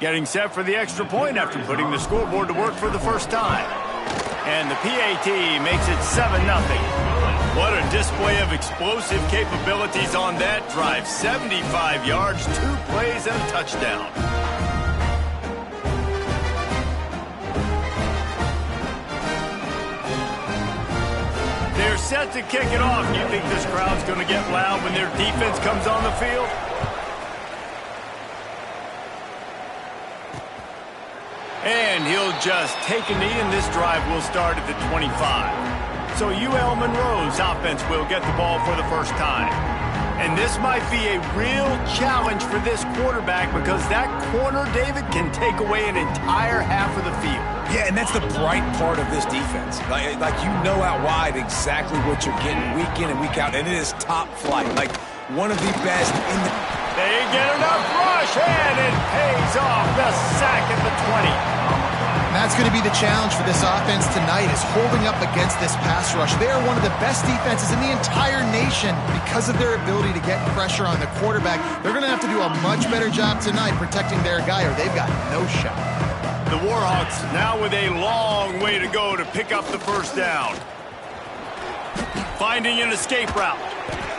Getting set for the extra point after putting the scoreboard to work for the first time. And the PAT makes it 7-0. What a display of explosive capabilities on that drive. 75 yards, 2 plays, and a touchdown. They're set to kick it off. You think this crowd's going to get loud when their defense comes on the field? And he'll just take a knee, and this drive will start at the 25. So UL Monroe's offense will get the ball for the first time. And this might be a real challenge for this quarterback because that corner, David, can take away an entire half of the field. Yeah, and that's the bright part of this defense. Like you know out wide exactly what you're getting week in and week out, and it is top flight. Like one of the best in the... They get enough rush, and it pays off. The sack at the 20. And that's going to be the challenge for this offense tonight, is holding up against this pass rush. They are one of the best defenses in the entire nation because of their ability to get pressure on the quarterback. They're going to have to do a much better job tonight protecting their guy, or they've got no shot. The Warhawks now with a long way to go to pick up the first down. Finding an escape route.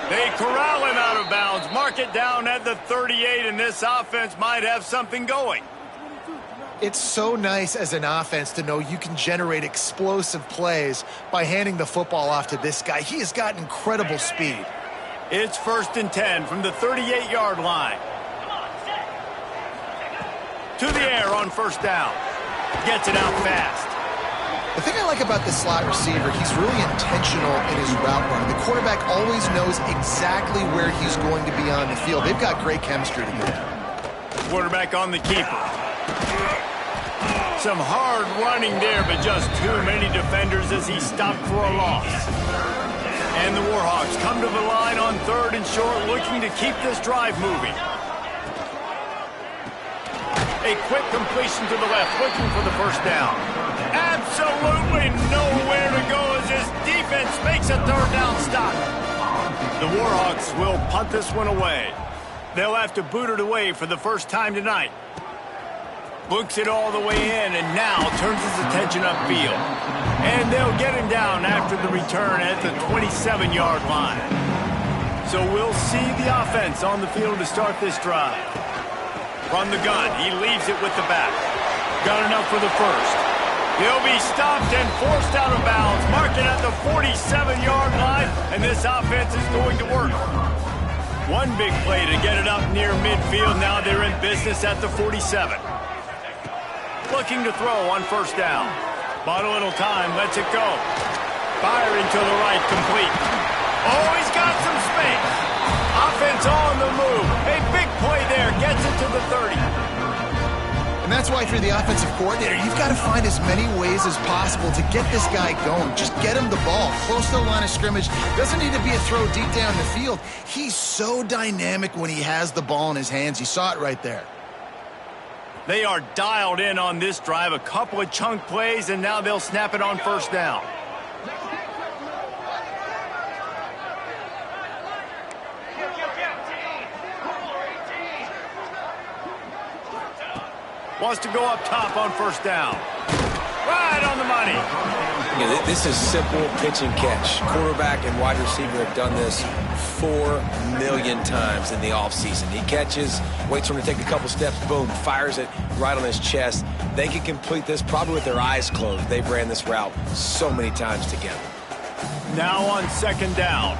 They corral him out of bounds, mark it down at the 38, and this offense might have something going. It's so nice as an offense to know you can generate explosive plays by handing the football off to this guy. He has got incredible speed. It's 1st and 10 from the 38-yard line. To the air on first down. Gets it out fast. The thing I like about this slot receiver, he's really intentional in his route running. The quarterback always knows exactly where he's going to be on the field. They've got great chemistry together. Quarterback on the keeper. Some hard running there, but just too many defenders as he stopped for a loss. And the Warhawks come to the line on 3rd and short, looking to keep this drive moving. A quick completion to the left, looking for the first down. Absolutely nowhere to go as his defense makes a 3rd down stop. The Warhawks will punt this one away. They'll have to boot it away for the first time tonight. Books it all the way in and now turns his attention upfield. And they'll get him down after the return at the 27-yard line. So we'll see the offense on the field to start this drive. From the gun, he leaves it with the back. Got enough for the first. He'll be stopped and forced out of bounds, marking at the 47-yard line, and this offense is going to work. One big play to get it up near midfield. Now they're in business at the 47. Looking to throw on first down. Bought a little time, lets it go. Firing to the right, complete. Oh, he's got some space. Offense on the move. A big play there, gets it to the 30. And that's why if you're the offensive coordinator, you've got to find as many ways as possible to get this guy going. Just get him the ball close to the line of scrimmage. Doesn't need to be a throw deep down the field. He's so dynamic when he has the ball in his hands. You saw it right there. They are dialed in on this drive. A couple of chunk plays, and now they'll snap it on first down. Wants to go up top on first down. Right on the money. Yeah, this is simple pitch and catch. Quarterback and wide receiver have done this 4 million times in the offseason. He catches, waits for him to take a couple steps, boom, fires it right on his chest. They can complete this probably with their eyes closed. They've ran this route so many times together. Now on second down.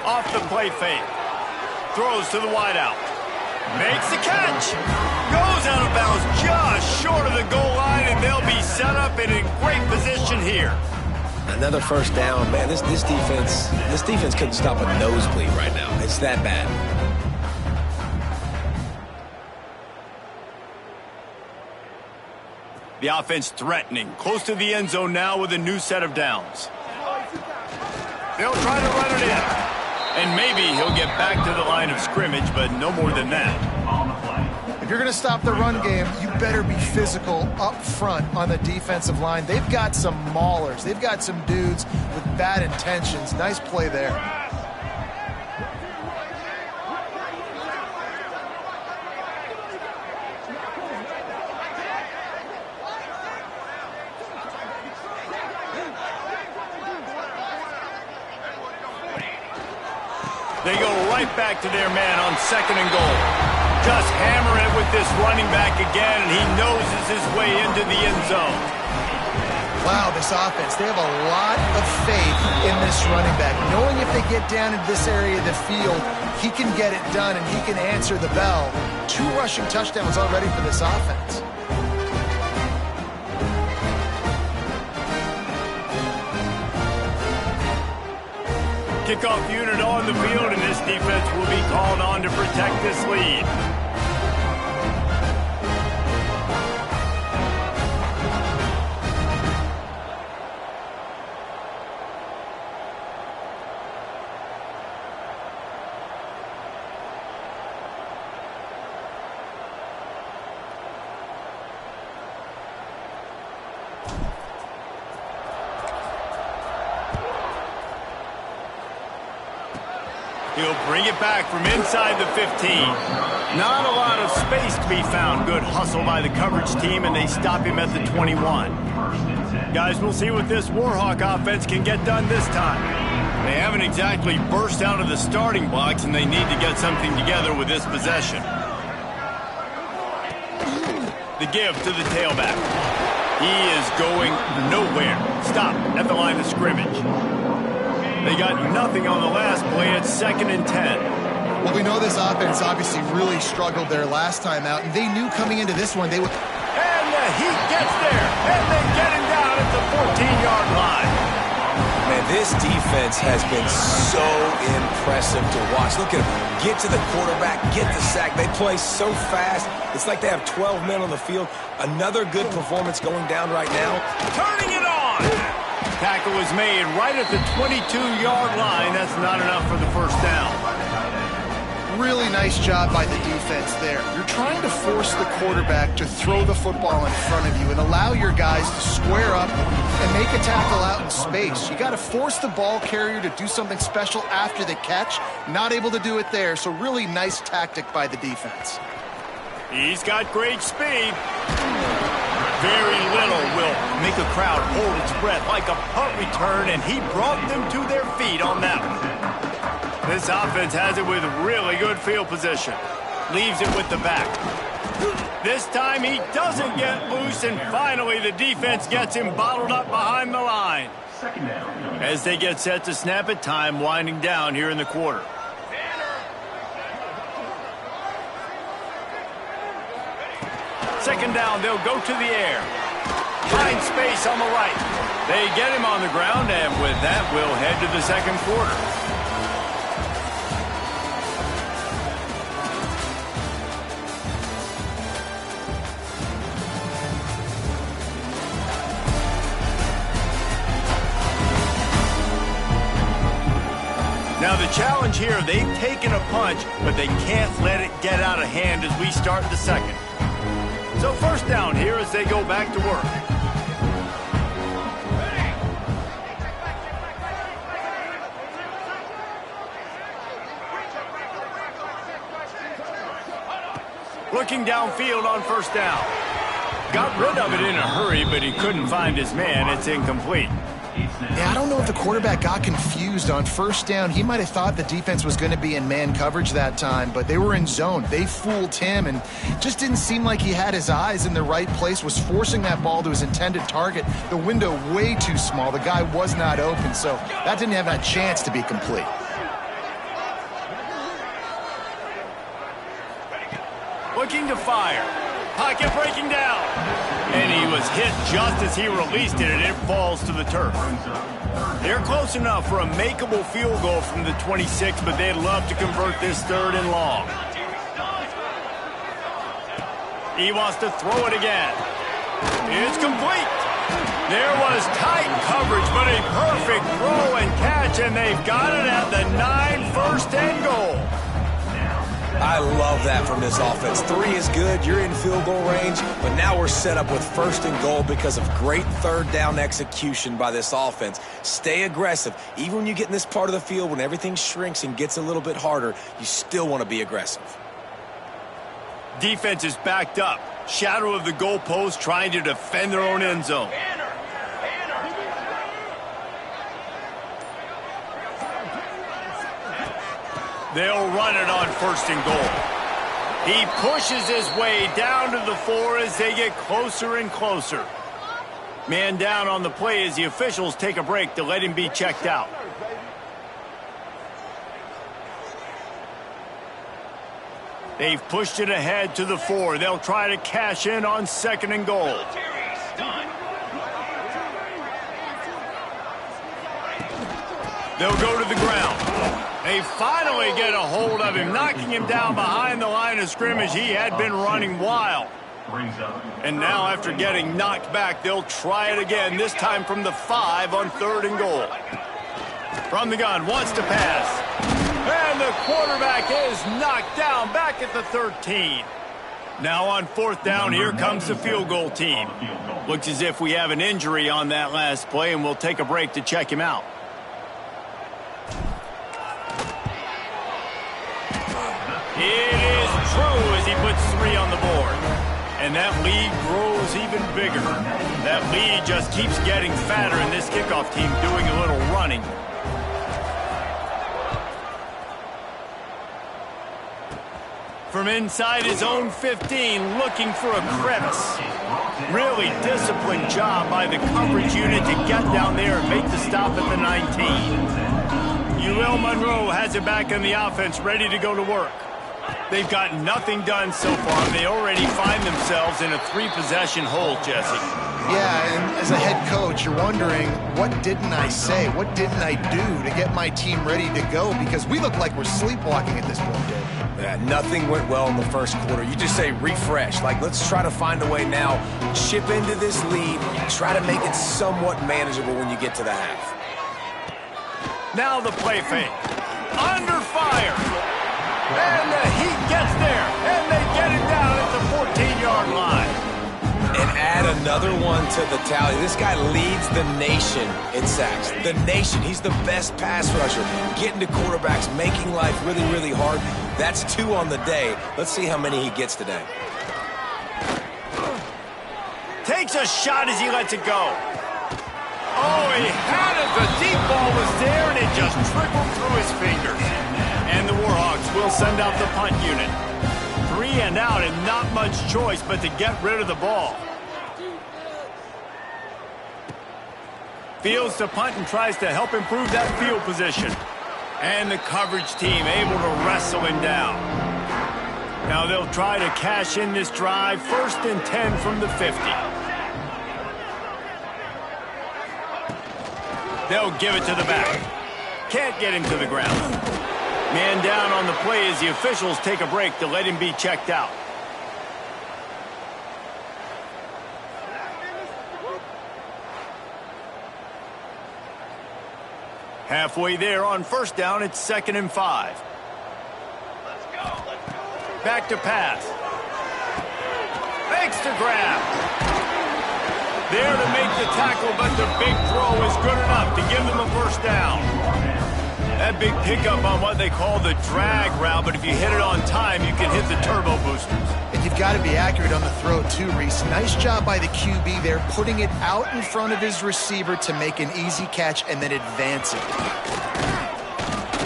Off the play fake. Throws to the wideout. Makes the catch. Goes out of bounds just short of the goal line, and they'll be set up in a great position here. Another first down. Man, this defense couldn't stop a nosebleed right now. It's that bad. The offense threatening. Close to the end zone now with a new set of downs. They'll try to run it in. And maybe he'll get back to the line of scrimmage, but no more than that. If you're going to stop the run game, you better be physical up front on the defensive line. They've got some maulers. They've got some dudes with bad intentions. Nice play there. right back to their man on 2nd and goal. Just hammering it with this running back again, and he noses his way into the end zone. Wow, this offense, they have a lot of faith in this running back. Knowing if they get down into this area of the field, he can get it done and he can answer the bell. 2 rushing touchdowns already for this offense. Kickoff unit on the field, and this defense will be called on to protect this lead. He'll bring it back from inside the 15. Not a lot of space to be found. Good hustle by the coverage team, and they stop him at the 21. Guys, we'll see what this Warhawk offense can get done this time. They haven't exactly burst out of the starting blocks, and they need to get something together with this possession. The give to the tailback. He is going nowhere. Stop at the line of scrimmage. They got nothing on the last play. It's 2nd and 10. Well, we know this offense obviously really struggled their last time out, and they knew coming into this one they would... And the Heat gets there, and they get him down at the 14-yard line. Man, this defense has been so impressive to watch. Look at them. Get to the quarterback, get the sack. They play so fast. It's like they have 12 men on the field. Another good performance going down right now. Turning it on. Tackle was made right at the 22-yard line. That's not enough for the first down. Really nice job by the defense there. You're trying to force the quarterback to throw the football in front of you and allow your guys to square up and make a tackle out in space. You got to force the ball carrier to do something special after the catch. Not able to do it there, so really nice tactic by the defense. He's got great speed. Very little will make a crowd hold its breath like a punt return, and he brought them to their feet on that one. This offense has it with really good field position. Leaves it with the back. This time he doesn't get loose, and finally the defense gets him bottled up behind the line. As they get set to snap it, time winding down here in the quarter. Second down, they'll go to the air. Find space on the right. They get him on the ground, and with that, we'll head to the second quarter. Now the challenge here, they've taken a punch, but they can't let it get out of hand as we start the second. So first down here as they go back to work. Looking downfield on first down. Got rid of it in a hurry, but he couldn't find his man. It's incomplete. Yeah, I don't know if the quarterback got confused on first down. He might have thought the defense was going to be in man coverage that time, but they were in zone. They fooled him, and just didn't seem like he had his eyes in the right place, was forcing that ball to his intended target. The window way too small. The guy was not open, so that didn't have a chance to be complete. Looking to fire. Pocket breaking down. And he was hit just as he released it, and it falls to the turf. They're close enough for a makeable field goal from the 26, but they'd love to convert this 3rd and long. He wants to throw it again. It's complete. There was tight coverage, but a perfect throw and catch, and they've got it at the 9, 1st and goal. I love that from this offense. 3 is good. You're in field goal range, but now we're set up with 1st and goal because of great 3rd down execution by this offense. Stay aggressive. Even when you get in this part of the field, when everything shrinks and gets a little bit harder, you still want to be aggressive. Defense is backed up. Shadow of the goalpost, trying to defend their own end zone. They'll run it on 1st and goal. He pushes his way down to the 4 as they get closer and closer. Man down on the play as the officials take a break to let him be checked out. They've pushed it ahead to the 4. They'll try to cash in on 2nd and goal. They'll go to the ground. They finally get a hold of him, knocking him down behind the line of scrimmage. He had been running wild. And now after getting knocked back, they'll try it again, this time from the 5 on 3rd and goal. From the gun, wants to pass. And the quarterback is knocked down back at the 13. Now on 4th down, here comes the field goal team. Looks as if we have an injury on that last play, and we'll take a break to check him out. It is true as he puts 3 on the board. And that lead grows even bigger. That lead just keeps getting fatter, and this kickoff team doing a little running. From inside his own 15, looking for a crevice. Really disciplined job by the coverage unit to get down there and make the stop at the 19. UL Monroe has it back on the offense, ready to go to work. They've got nothing done so far. They already find themselves in a 3-possession hole, Jesse. Yeah, and as a head coach, you're wondering, what didn't I say? What didn't I do to get my team ready to go? Because we look like we're sleepwalking at this point, Dave. Yeah, nothing went well in the 1st quarter. You just say refresh. Like, let's try to find a way now, chip into this lead, try to make it somewhat manageable when you get to the half. Now the play fake. Under fire. And the Heat gets there, and they get it down at the 14-yard line. And add another one to the tally. This guy leads the nation in sacks. The nation. He's the best pass rusher. Getting to quarterbacks, making life really, really hard. That's 2 on the day. Let's see how many he gets today. Takes a shot as he lets it go. Oh, he had it. The deep ball was there, and it just trickled through his fingers. And the Warhawks will send out the punt unit. 3 and out, and not much choice but to get rid of the ball. Fields to punt and tries to help improve that field position. And the coverage team able to wrestle him down. Now they'll try to cash in this drive. 1st and 10 from the 50. They'll give it to the back. Can't get him to the ground. Man down on the play as the officials take a break to let him be checked out. Halfway there on 1st down, it's 2nd and 5. Let's go. Back to pass. Fakes to grab. There to make the tackle, but the big throw is good enough to give them a 1st down. That big pickup on what they call the drag route, but if you hit it on time, you can hit the turbo boosters. And you've got to be accurate on the throw too, Reese. Nice job by the QB there, putting it out in front of his receiver to make an easy catch and then advance it.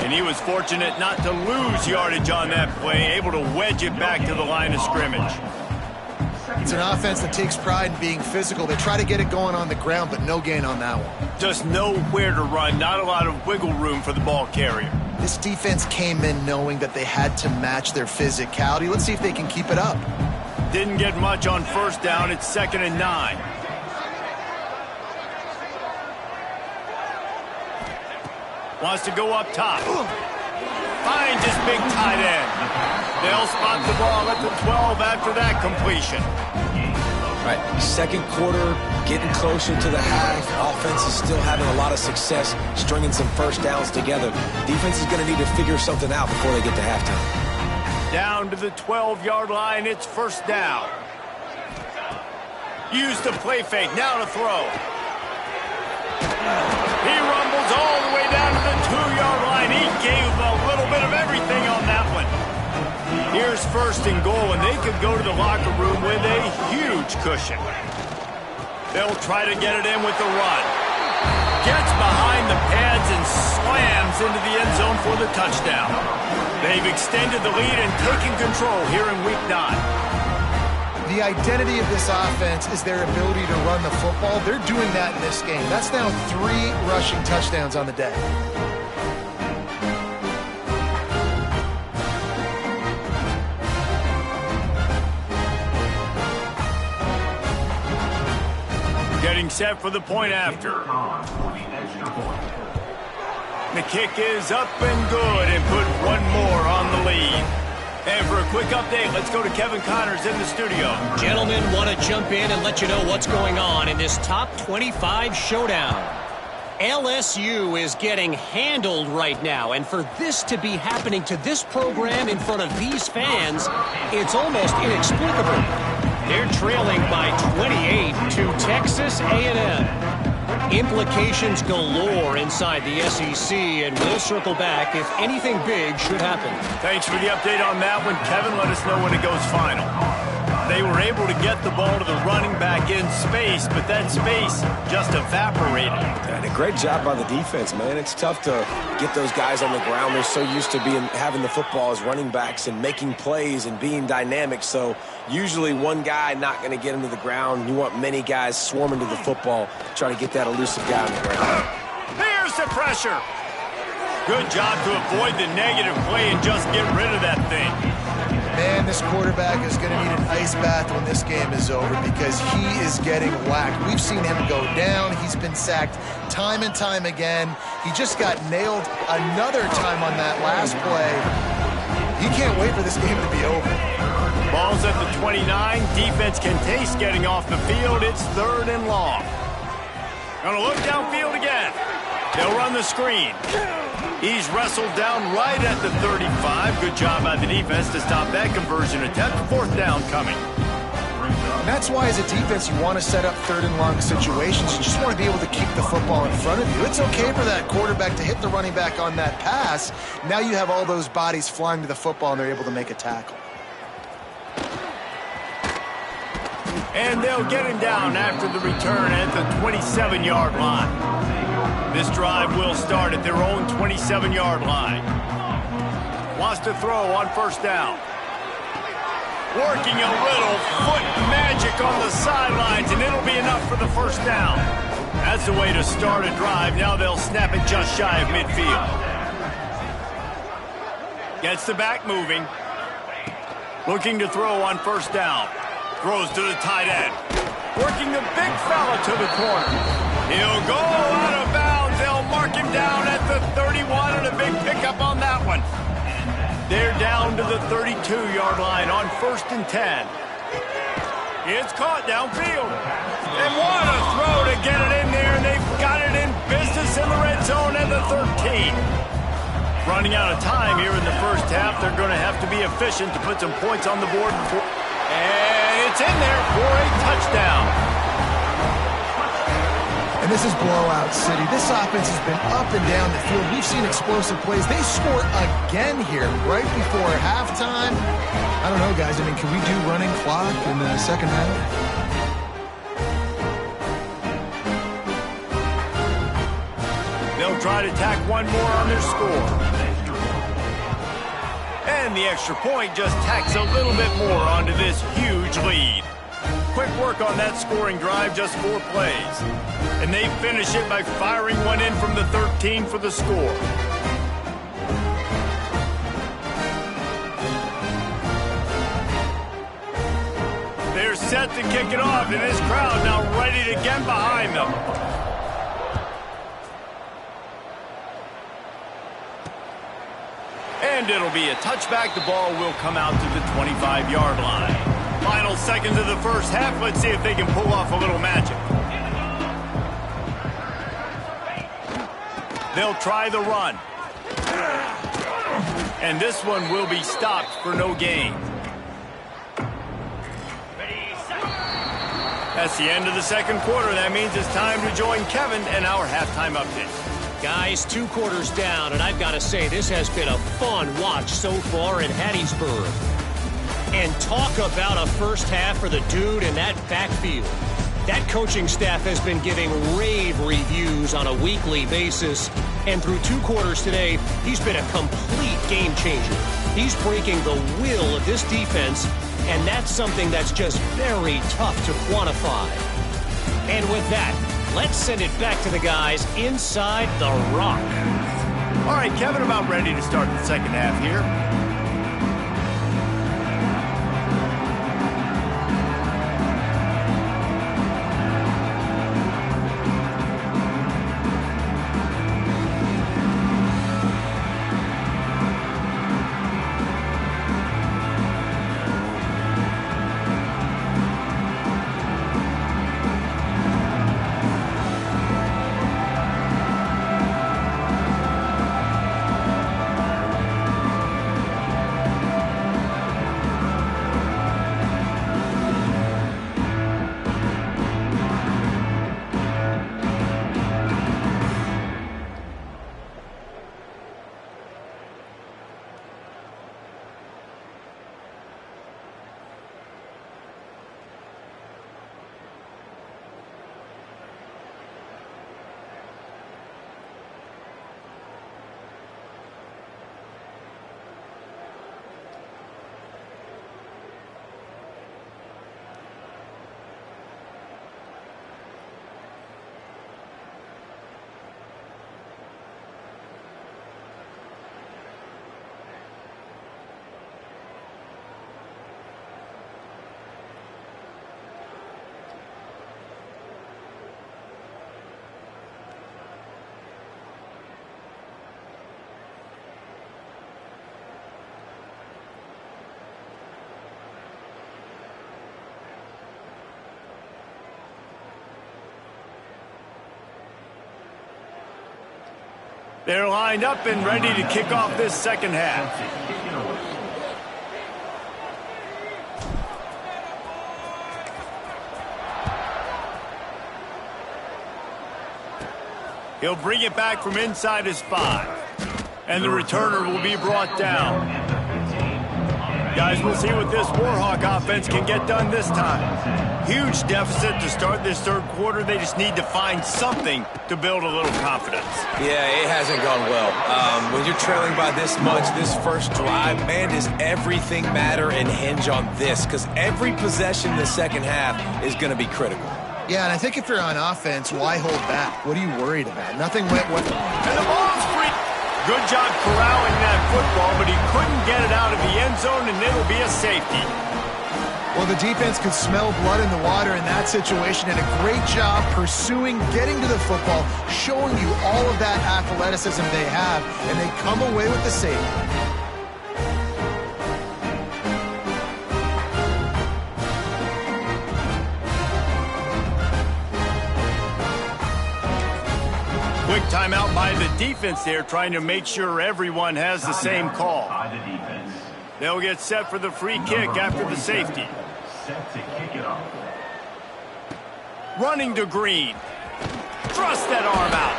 And he was fortunate not to lose yardage on that play, able to wedge it back to the line of scrimmage. It's an offense that takes pride in being physical. They try to get it going on the ground, but no gain on that one. Just nowhere to run, not a lot of wiggle room for the ball carrier. This defense came in knowing that they had to match their physicality. Let's see if they can keep it up. Didn't get much on 1st down. It's 2nd and 9. Wants to go up top. Finds his big tight end. They'll spot the ball at the 12 after that completion. Right, 2nd quarter, getting closer to the half. Offense is still having a lot of success stringing some 1st downs together. Defense is going to need to figure something out before they get to halftime. Down to the 12-yard line, it's 1st down. Used the play fake, now to throw. He rumbles all the way down to the 2-yard line. He gave a little bit of everything on that one. Here's 1st and goal, and they could go to the locker room with a huge cushion. They'll try to get it in with the run. Gets behind the pads and slams into the end zone for the touchdown. They've extended the lead and taken control here in Week 9. The identity of this offense is their ability to run the football. They're doing that in this game. That's now 3 rushing touchdowns on the day. Getting set for the point after. The kick is up and good and put one more on the lead. And for a quick update, let's go to Kevin Connors in the studio. Gentlemen, want to jump in and let you know what's going on in this top 25 showdown. LSU is getting handled right now, and for this to be happening to this program in front of these fans, it's almost inexplicable. They're trailing by 28 to Texas A&M. Implications galore inside the SEC, and we'll circle back if anything big should happen. Thanks for the update on that one, Kevin. Let us know when it goes final. They were able to get the ball to the running back in space, but that space just evaporated. And a great job by the defense, man. It's tough to get those guys on the ground. They're so used to having the football as running backs and making plays and being dynamic. So usually one guy not going to get him to the ground. You want many guys swarming to the football, trying to get that elusive guy on the ground. Here's the pressure. Good job to avoid the negative play and just get rid of that thing. Man, this quarterback is going to need an ice bath when this game is over because he is getting whacked. We've seen him go down. He's been sacked time and time again. He just got nailed another time on that last play. He can't wait for this game to be over. Ball's at the 29. Defense can taste getting off the field. It's 3rd and long. Gonna look downfield again. They'll run the screen. He's wrestled down right at the 35. Good job by the defense to stop that conversion attempt. 4th down coming. And that's why as a defense you want to set up 3rd and long situations. You just want to be able to keep the football in front of you. It's okay for that quarterback to hit the running back on that pass. Now you have all those bodies flying to the football and they're able to make a tackle. And they'll get him down after the return at the 27-yard line. This drive will start at their own 27-yard line. Wants to throw on 1st down. Working a little foot magic on the sidelines, and it'll be enough for the 1st down. That's the way to start a drive. Now they'll snap it just shy of midfield. Gets the back moving. Looking to throw on 1st down. Throws to the tight end. Working the big fella to the corner. He'll go out of bounds. They'll mark him down at the 31 and a big pickup on that one. They're down to the 32-yard line on 1st and 10. It's caught downfield. And what a throw to get it in there, and they've got it in business in the red zone at the 13. Running out of time here in the 1st half. They're going to have to be efficient to put some points on the board. And it's in there for a touchdown. And this is blowout city. This offense has been up and down the field. We've seen explosive plays. They score again here right before halftime. I don't know, guys. I mean, can we do running clock in the 2nd half? They'll try to tack one more on their score. And the extra point just tacks a little bit more onto this huge lead. Quick work on that scoring drive, just 4 plays. And they finish it by firing one in from the 13 for the score. They're set to kick it off, and this crowd now ready to get behind them. And it'll be a touchback. The ball will come out to the 25-yard line. Final seconds of the 1st half. Let's see if they can pull off a little magic. They'll try the run. And this one will be stopped for no gain. That's the end of the 2nd quarter. That means it's time to join Kevin and our halftime update. Guys, 2 quarters down, and I've got to say, this has been a fun watch so far in Hattiesburg. And talk about a 1st half for the dude in that backfield. That coaching staff has been giving rave reviews on a weekly basis. And through 2 quarters today, he's been a complete game changer. He's breaking the will of this defense, and that's something that's just very tough to quantify. And with that, let's send it back to the guys inside the Rock. All right, Kevin, about ready to start the second half here. They're lined up and ready to kick off this second half. He'll bring it back from inside his 5. And the returner will be brought down. Guys, we'll see what this Warhawk offense can get done this time. Huge deficit to start this third quarter. They just need to find something to build a little confidence. Yeah, it hasn't gone well. When you're trailing by this much, this first drive, man, does everything matter and hinge on this? Because every possession in the second half is going to be critical. Yeah, and I think if you're on offense, why hold back? What are you worried about? Nothing went well. And the ball's free. Good job corralling that football, but he couldn't get it out of the end zone, and it'll be a safety. Well, the defense could smell blood in the water in that situation, and a great job pursuing, getting to the football, showing you all of that athleticism they have, and they come away with the safety. Quick timeout by the defense there, trying to make sure everyone has the same call. They'll get set for the free kick after the safety. Set to kick it off. Running to Green. Thrust that arm out.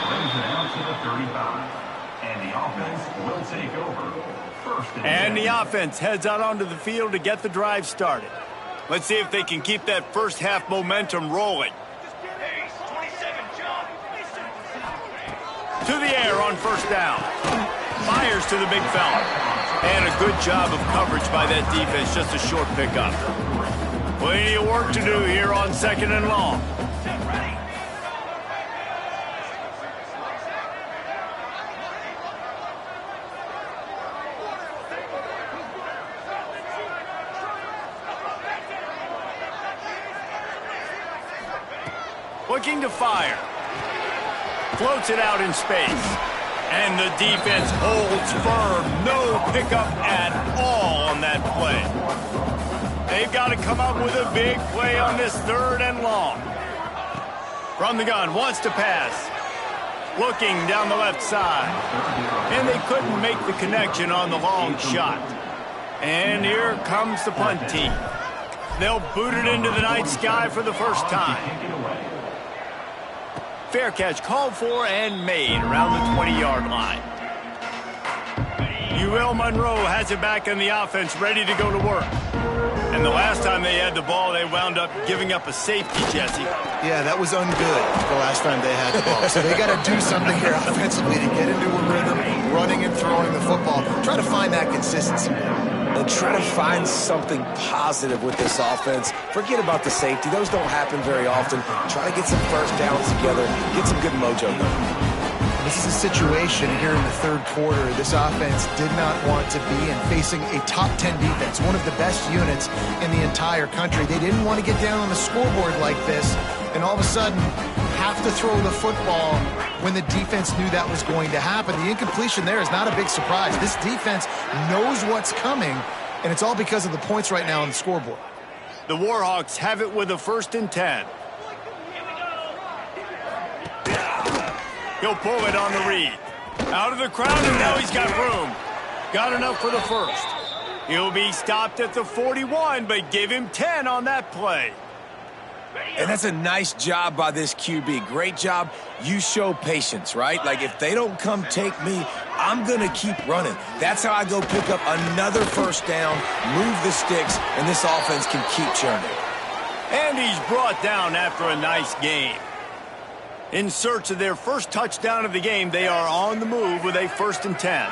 Brings it out to the 35. And the offense will take over. First and the offense heads out onto the field to get the drive started. Let's see if they can keep that first half momentum rolling. To the air on first down. Fires to the big fella. And a good job of coverage by that defense. Just a short pickup. Plenty of work to do here on second and long. Looking to fire. Floats it out in space. And the defense holds firm. No pickup at all on that play. They've got to come up with a big play on this third and long. From the gun, wants to pass. Looking down the left side. And they couldn't make the connection on the long shot. And here comes the punt team. They'll boot it into the night sky for the first time. Fair catch called for and made around the 20-yard line. UL Monroe has it back in the offense, ready to go to work. And the last time they had the ball, they wound up giving up a safety, Jesse. Yeah, that was ungood the last time they had the ball. So they got to do something here offensively to get into a rhythm, running and throwing the football. Try to find that consistency. And try to find something positive with this offense. Forget about the safety. Those don't happen very often. Try to get some first downs together. Get some good mojo going. This is a situation here in the third quarter this offense did not want to be in, facing a top 10 defense, one of the best units in the entire country. They didn't want to get down on the scoreboard like this and all of a sudden have to throw the football when the defense knew that was going to happen. The incompletion there is not a big surprise. This defense knows what's coming, and it's all because of the points right now on the scoreboard. The Warhawks have it with a 1st and 10. He'll pull it on the read. Out of the crowd, and now he's got room. Got enough for the first. He'll be stopped at the 41, but give him 10 on that play. And that's a nice job by this QB. Great job. You show patience, right? Like, if they don't come take me, I'm going to keep running. That's how I go pick up another first down, move the sticks, and this offense can keep churning. And he's brought down after a nice game. In search of their first touchdown of the game, they are on the move with a 1st and 10.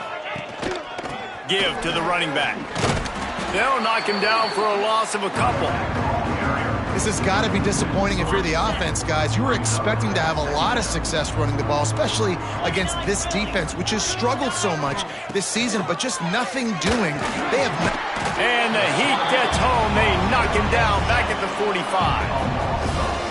Give to the running back. They'll knock him down for a loss of a couple. This has got to be disappointing if you're the offense, guys. You were expecting to have a lot of success running the ball, especially against this defense, which has struggled so much this season, but just nothing doing. They have And the heat gets home. They knock him down back at the 45.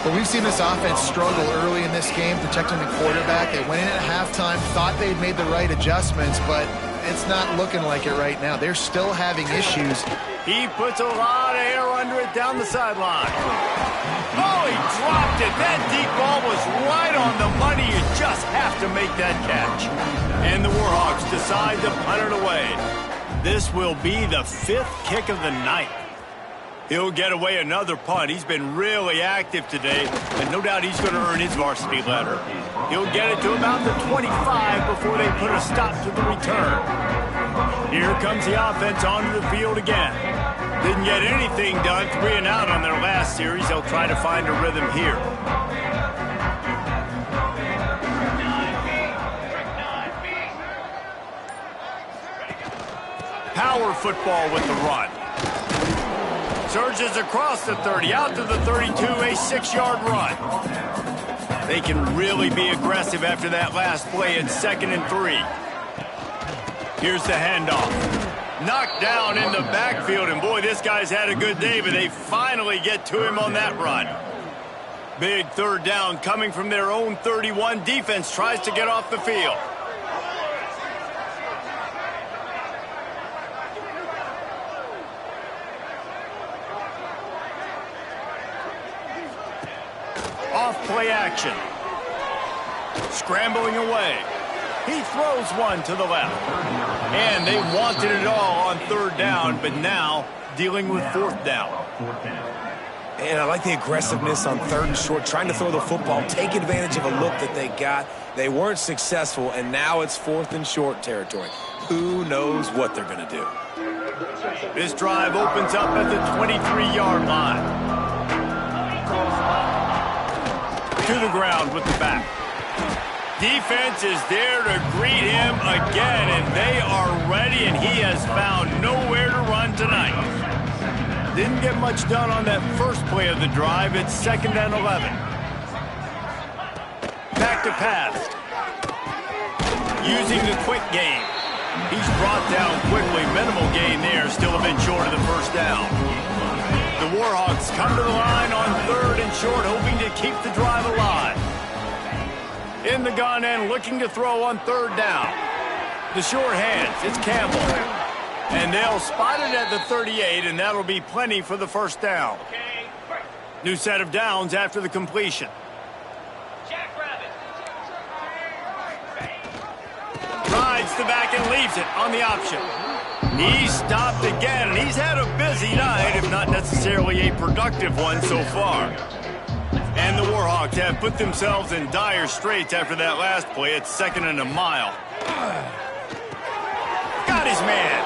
But we've seen this offense struggle early in this game, protecting the quarterback. They went in at halftime, thought they'd made the right adjustments, but it's not looking like it right now. They're still having issues. He puts a lot of air under it down the sideline. Oh, he dropped it. That deep ball was right on the money. You just have to make that catch. And the Warhawks decide to punt it away. This will be the 5th kick of the night. He'll get away another punt. He's been really active today, and no doubt he's going to earn his varsity letter. He'll get it to about the 25 before they put a stop to the return. Here comes the offense onto the field again. Didn't get anything done, 3 and out on their last series. They'll try to find a rhythm here. Power football with the run. Surges across the 30, out to the 32, a 6-yard run. They can really be aggressive after that last play at 2nd and 3. Here's the handoff. Knocked down in the backfield, and boy, this guy's had a good day, but they finally get to him on that run. Big 3rd down coming from their own 31. Defense tries to get off the field. Off-play action. Scrambling away. He throws one to the left. And they wanted it all on 3rd down, but now dealing with 4th down. And I like the aggressiveness on 3rd and short, trying to throw the football, take advantage of a look that they got. They weren't successful, and now it's 4th and short territory. Who knows what they're going to do? This drive opens up at the 23-yard line. To the ground with the back. Defense is there to greet him again, and they are ready, and he has found nowhere to run tonight. Didn't get much done on that first play of the drive. It's 2nd and 11. Back to pass. Using the quick game. He's brought down quickly. Minimal gain there, still a bit short of the first down. The Warhawks come to the line on 3rd and short, hoping to keep the drive alive. In the gun and looking to throw on 3rd down. The short hands, it's Campbell. And they'll spot it at the 38, and that'll be plenty for the first down. New set of downs after the completion. Rides the back and leaves it on the option. He's stopped again, and he's had a busy night, if not necessarily a productive one so far. And the Warhawks have put themselves in dire straits after that last play. It's 2nd and a mile. Got his man.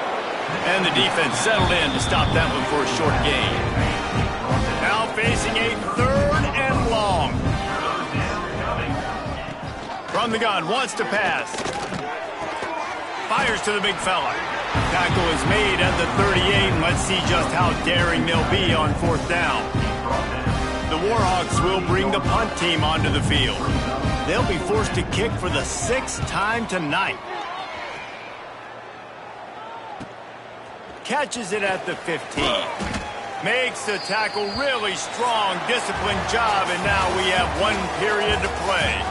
And the defense settled in to stop that one for a short gain. Now facing a 3rd and long. From the gun, wants to pass. Fires to the big fella. Tackle is made at the 38, and let's see just how daring they'll be on 4th down. The Warhawks will bring the punt team onto the field. They'll be forced to kick for the 6th time tonight. Catches it at the 15. Makes the tackle really strong, disciplined job, and now we have 1 period to play.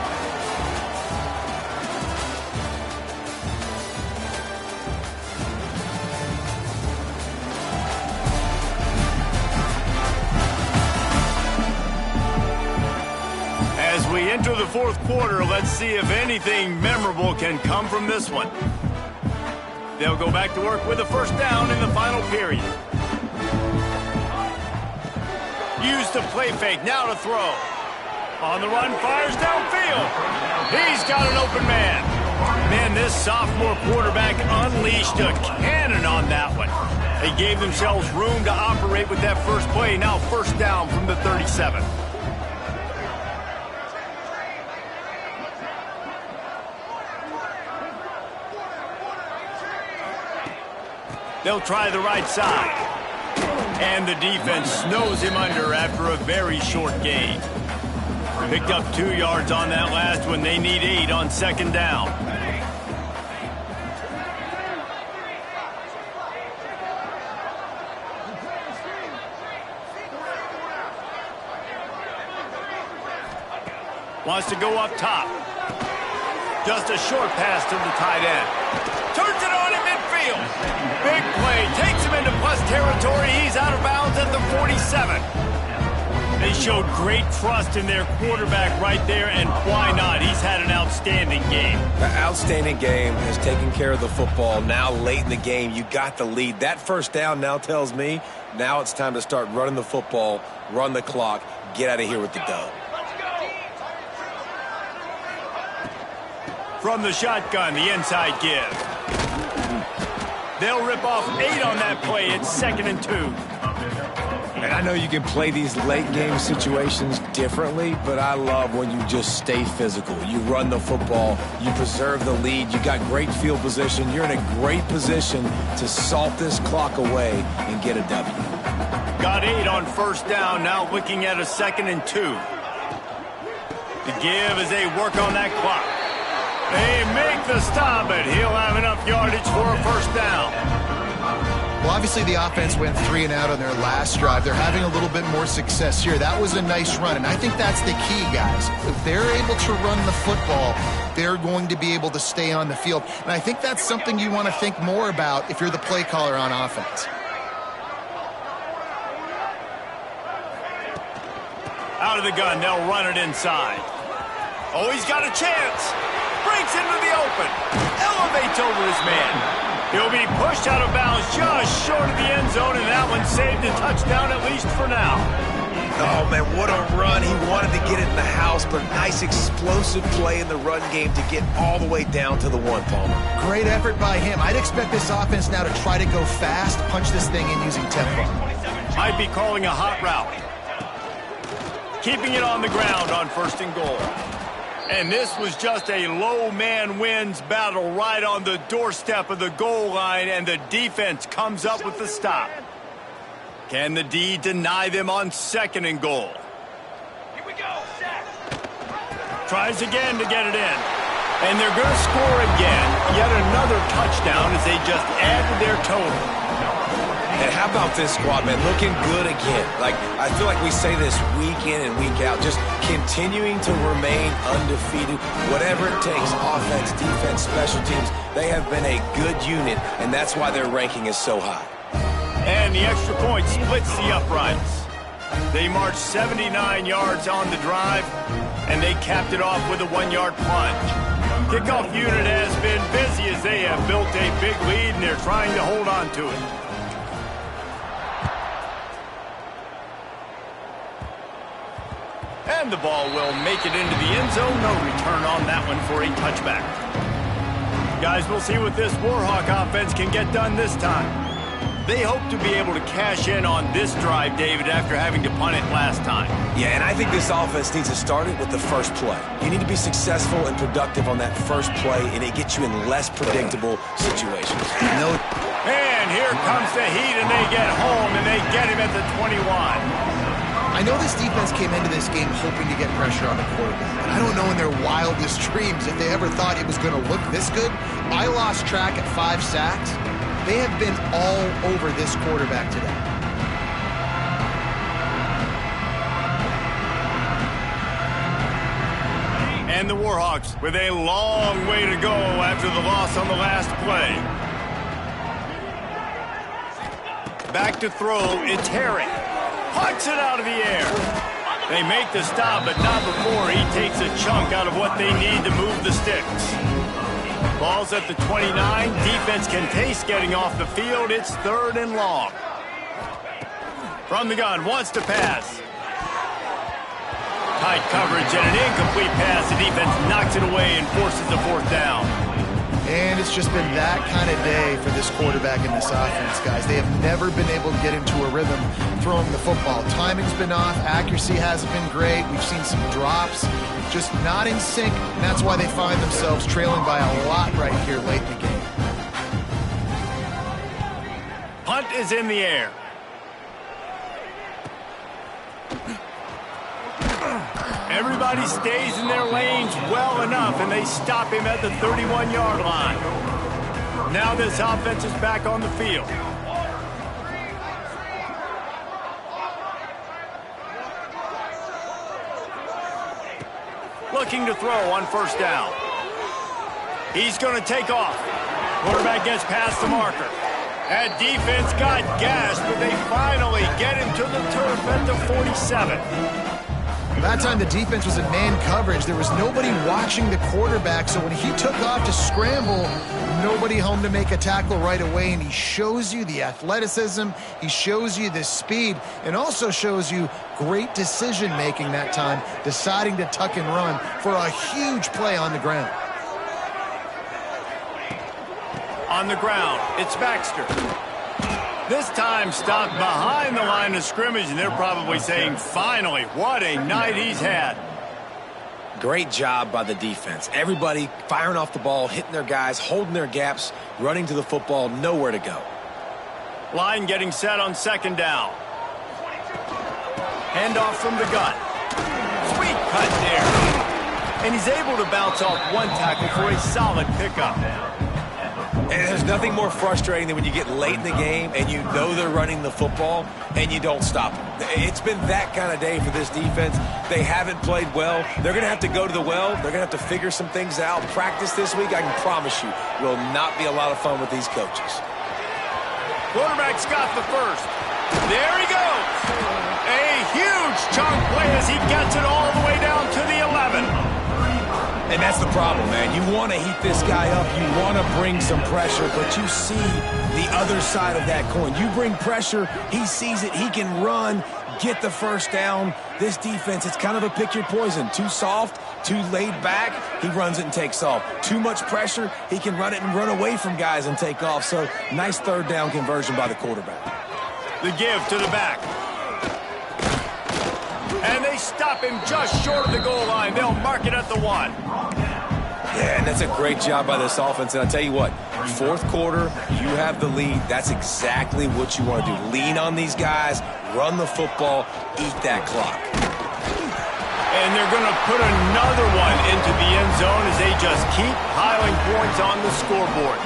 As we enter the 4th quarter, let's see if anything memorable can come from this one. They'll go back to work with a 1st down in the final period. Use the play fake, now to throw. On the run, fires downfield. He's got an open man. Man, this sophomore quarterback unleashed a cannon on that one. They gave themselves room to operate with that first play. Now 1st down from the 37. They'll try the right side. And the defense snows him under after a very short gain. Picked up 2 yards on that last one. They need 8 on 2nd down. Wants to go up top. Just a short pass to the tight end. Turns it on in midfield. Big play. Takes him into plus territory. He's out of bounds at the 47. They showed great trust in their quarterback right there, and why not? He's had an outstanding game. The outstanding game has taken care of the football. Now late in the game, you got the lead. That 1st down now tells me now it's time to start running the football, run the clock, get out of here with the dub. From the shotgun, the inside give. They'll rip off 8 on that play. It's 2nd and 2. And I know you can play these late game situations differently, but I love when you just stay physical. You run the football, you preserve the lead, you got great field position. You're in a great position to salt this clock away and get a W. Got 8 on 1st down, now looking at a 2nd and 2. The give as they work on that clock. They make the stop, but he'll have enough yardage for a 1st down. Well, obviously the offense went 3 and out on their last drive. They're having a little bit more success here. That was a nice run, and I think that's the key, guys. If they're able to run the football, they're going to be able to stay on the field. And I think that's something you want to think more about if you're the play caller on offense. Out of the gun, they'll run it inside. Oh, he's got a chance. Breaks into the open. Elevates over his man. He'll be pushed out of bounds just short of the end zone, and that one saved a touchdown at least for now. Oh, man, what a run. He wanted to get it in the house, but nice explosive play in the run game to get all the way down to the 1, Palmer. Great effort by him. I'd expect this offense now to try to go fast, punch this thing in using tempo. Might be calling a hot route. Keeping it on the ground on 1st and goal. And this was just a low man wins battle right on the doorstep of the goal line, and the defense comes up with the stop. Can the D deny them on 2nd and goal? Here we go, set. Tries again to get it in. And they're going to score again. Yet another touchdown as they just add to their total. And how about this squad, man? Looking good again. Like, I feel like we say this week in and week out, just continuing to remain undefeated, whatever it takes, offense, defense, special teams. They have been a good unit, and that's why their ranking is so high. And the extra point splits the uprights. They marched 79 yards on the drive, and they capped it off with a 1-yard plunge. Kickoff unit has been busy as they have built a big lead, and they're trying to hold on to it. And the ball will make it into the end zone. No return on that one for a touchback. Guys, we'll see what this Warhawk offense can get done this time. They hope to be able to cash in on this drive, David, after having to punt it last time. Yeah, and I think this offense needs to start it with the first play. You need to be successful and productive on that first play, and it gets you in less predictable situations. And here comes the heat, and they get home, and they get him at the 21. I know this defense came into this game hoping to get pressure on the quarterback, but I don't know in their wildest dreams if they ever thought it was going to look this good. I lost track at 5 sacks. They have been all over this quarterback today. And the Warhawks with a long way to go after the loss on the last play. Back to throw, it's Harry. Hucks it out of the air. They make the stop, but not before he takes a chunk out of what they need to move the sticks. Ball's at the 29. Defense can taste getting off the field. It's 3rd and long. From the gun, wants to pass. Tight coverage and an incomplete pass. The defense knocks it away and forces a 4th down. And it's just been that kind of day for this quarterback and this offense, guys. They have never been able to get into a rhythm throwing the football. Timing's been off. Accuracy hasn't been great. We've seen some drops. Just not in sync, and that's why they find themselves trailing by a lot right here late in the game. Punt is in the air. Everybody stays in their lanes well enough, and they stop him at the 31-yard line. Now this offense is back on the field. Looking to throw on 1st down. He's going to take off. Quarterback gets past the marker. That defense got gashed, but they finally get him to the turf at the 47. That time the defense was in man coverage. There was nobody watching the quarterback, so when he took off to scramble, nobody home to make a tackle right away, and he shows you the athleticism, he shows you the speed, and also shows you great decision-making that time, deciding to tuck and run for a huge play on the ground. On the ground, it's Baxter. This time stopped behind the line of scrimmage, and they're probably saying, finally, what a night he's had. Great job by the defense. Everybody firing off the ball, hitting their guys, holding their gaps, running to the football, nowhere to go. Line getting set on 2nd down. Handoff from the gun. Sweet cut there. And he's able to bounce off 1 tackle for a solid pickup. And there's nothing more frustrating than when you get late in the game and you know they're running the football and you don't stop them. It's been that kind of day for this defense. They haven't played well. They're going to have to go to the well. They're going to have to figure some things out. Practice this week, I can promise you, will not be a lot of fun with these coaches. Quarterback's got the 1st. There he goes. A huge chunk play as he gets it all the way down to the 11. And that's the problem, man. You want to heat this guy up. You want to bring some pressure, but you see the other side of that coin. You bring pressure, he sees it, he can run, get the 1st down. This defense, it's kind of a pick your poison. Too soft, too laid back, he runs it and takes off. Too much pressure, he can run it and run away from guys and take off. So nice 3rd down conversion by the quarterback. The give to the back. And they stop him just short of the goal line. They'll mark it at the 1. Yeah, and that's a great job by this offense. And I'll tell you what, 4th quarter, you have the lead. That's exactly what you want to do. Lean on these guys, run the football, eat that clock. And they're going to put another one into the end zone as they just keep piling points on the scoreboard.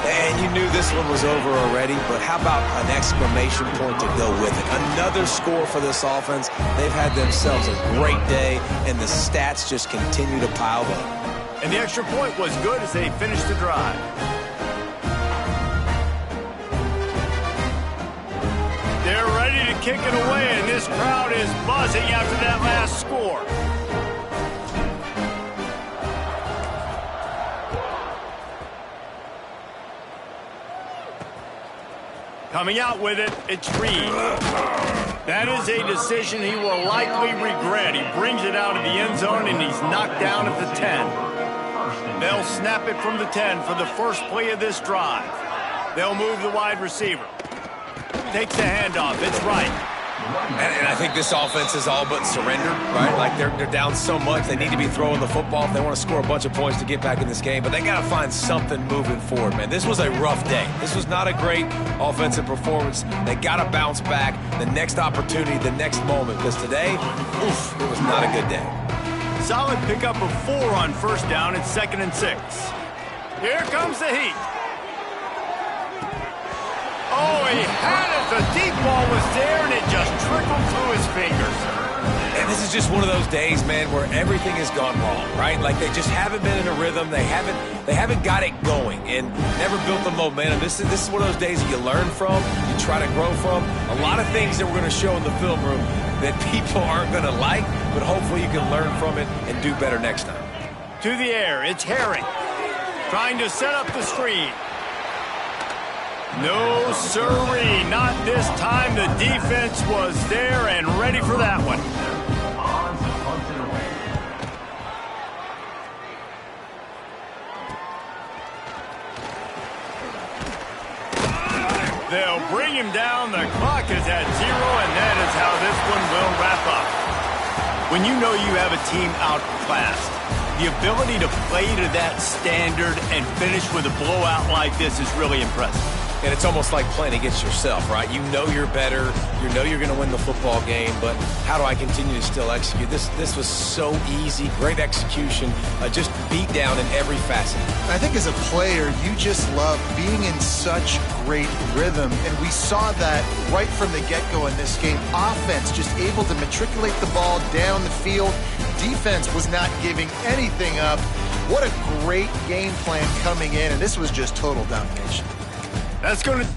And you knew this one was over already, but how about an exclamation point to go with it? Another score for this offense. They've had themselves a great day, and the stats just continue to pile up. And the extra point was good as they finished the drive. They're ready to kick it away, and this crowd is buzzing after that last score. Coming out with it, it's Reed. That is a decision he will likely regret. He brings it out of the end zone, and he's knocked down at the 10. They'll snap it from the 10 for the first play of this drive. They'll move the wide receiver. Takes the handoff. It's right. And I think this offense is all but surrendered, right? Like they're down so much, they need to be throwing the football if they want to score a bunch of points to get back in this game. But they got to find something moving forward, man. This was a rough day. This was not a great offensive performance. They got to bounce back. The next opportunity, the next moment. Because today, oof, it was not a good day. Solid pickup of 4 on first down. It's 2nd and 6. Here comes the heat. Oh, he had it. The deep ball was there, and it just trickled through his fingers. And this is just one of those days, man, where everything has gone wrong, right? Like they just haven't been in a rhythm. They haven't got it going and never built the momentum. This is one of those days that you learn from, you try to grow from. A lot of things that we're going to show in the film room that people aren't going to like, but hopefully you can learn from it and do better next time. To the air, it's Herring. Trying to set up the screen. No, sirree, not this time. The defense was there and ready for that one. They'll bring him down. The clock is at 0, and that is how this one will wrap up. When you know you have a team outclassed, the ability to play to that standard and finish with a blowout like this is really impressive. And it's almost like playing against yourself, right? You know you're better. You know you're going to win the football game, but how do I continue to still execute? This was so easy. Great execution. Just beat down in every facet. I think as a player, you just love being in such great rhythm, and we saw that right from the get-go in this game. Offense just able to matriculate the ball down the field. Defense was not giving anything up. What a great game plan coming in, and this was just total domination. That's going to...